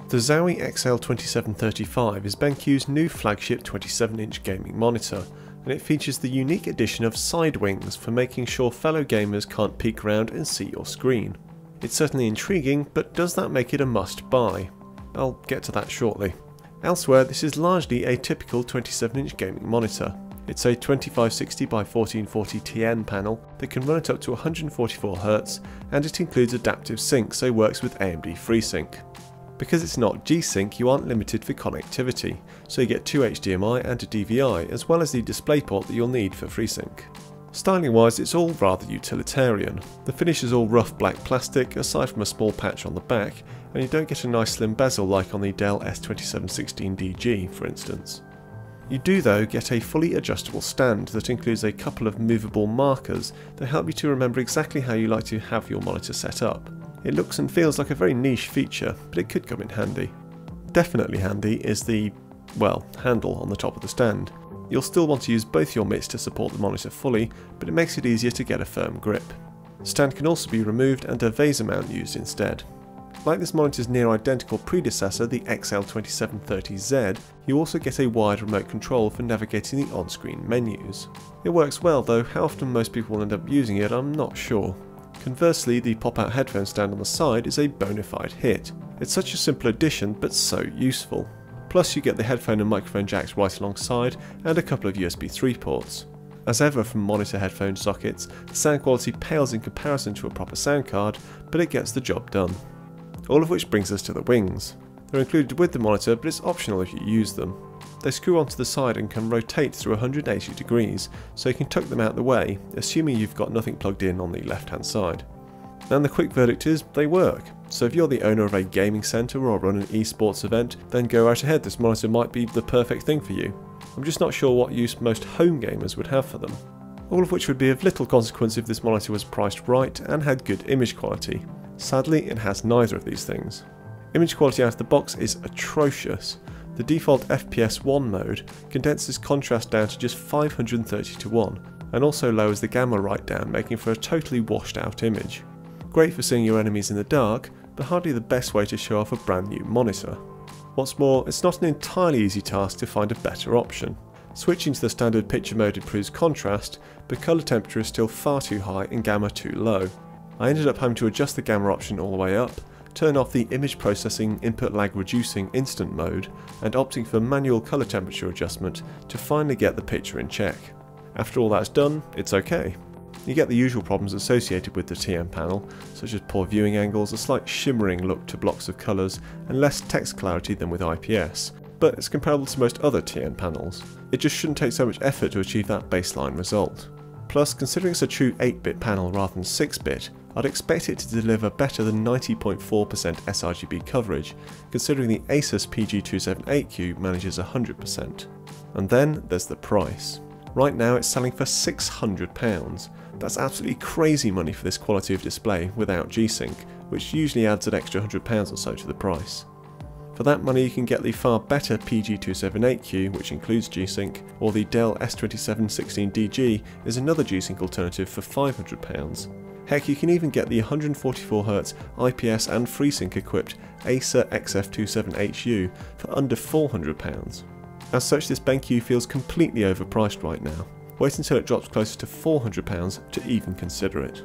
The Zowie XL2735 is BenQ's new flagship 27-inch gaming monitor, and it features the unique addition of side wings for making sure fellow gamers can't peek around and see your screen. It's certainly intriguing, but does that make it a must-buy? I'll get to that shortly. Elsewhere, this is largely a typical 27-inch gaming monitor. It's a 2560 by 1440 TN panel that can run at up to 144Hz, and it includes adaptive sync, so works with AMD FreeSync. Because it's not G-Sync, you aren't limited for connectivity, so you get two HDMI and a DVI, as well as the DisplayPort that you'll need for FreeSync. Styling wise, it's all rather utilitarian. The finish is all rough black plastic, aside from a small patch on the back, and you don't get a nice slim bezel like on the Dell S2716DG, for instance. You do though get a fully adjustable stand that includes a couple of movable markers that help you to remember exactly how you like to have your monitor set up. It looks and feels like a very niche feature, but it could come in handy. Definitely handy is the, well, handle on the top of the stand. You'll still want to use both your mitts to support the monitor fully, but it makes it easier to get a firm grip. The stand can also be removed and a VESA mount used instead. Like this monitor's near identical predecessor, the XL2730Z, you also get a wired remote control for navigating the on-screen menus. It works well, though how often most people will end up using it I'm not sure. Conversely, the pop-out headphone stand on the side is a bona fide hit. It's such a simple addition, but so useful. Plus you get the headphone and microphone jacks right alongside, and a couple of USB 3 ports. As ever from monitor headphone sockets, the sound quality pales in comparison to a proper sound card, but it gets the job done. All of which brings us to the wings. They're included with the monitor, but it's optional if you use them. They screw onto the side and can rotate through 180 degrees, so you can tuck them out the way, assuming you've got nothing plugged in on the left hand side. And the quick verdict is, they work. So if you're the owner of a gaming centre or run an eSports event, then go right ahead, this monitor might be the perfect thing for you. I'm just not sure what use most home gamers would have for them. All of which would be of little consequence if this monitor was priced right and had good image quality. Sadly, it has neither of these things. Image quality out of the box is atrocious. The default FPS 1 mode condenses contrast down to just 530:1, and also lowers the gamma right down, making for a totally washed out image. Great for seeing your enemies in the dark, but hardly the best way to show off a brand new monitor. What's more, it's not an entirely easy task to find a better option. Switching to the standard picture mode improves contrast, but colour temperature is still far too high and gamma too low. I ended up having to adjust the gamma option all the way up, turn off the image processing input lag reducing instant mode, and opting for manual colour temperature adjustment to finally get the picture in check. After all that's done, it's okay. You get the usual problems associated with the TN panel, such as poor viewing angles, a slight shimmering look to blocks of colours, and less text clarity than with IPS, but it's comparable to most other TN panels. It just shouldn't take so much effort to achieve that baseline result. Plus, considering it's a true 8-bit panel rather than 6-bit, I'd expect it to deliver better than 90.4% sRGB coverage, considering the Asus PG278Q manages 100%. And then there's the price. Right now it's selling for £600. That's absolutely crazy money for this quality of display without G-Sync, which usually adds an extra £100 or so to the price. For that money you can get the far better PG278Q, which includes G-Sync, or the Dell S2716DG is another G-Sync alternative for £500. Heck, you can even get the 144Hz IPS and FreeSync equipped Acer XF27HU for under £400. As such, this BenQ feels completely overpriced right now. Wait until it drops closer to £400 to even consider it.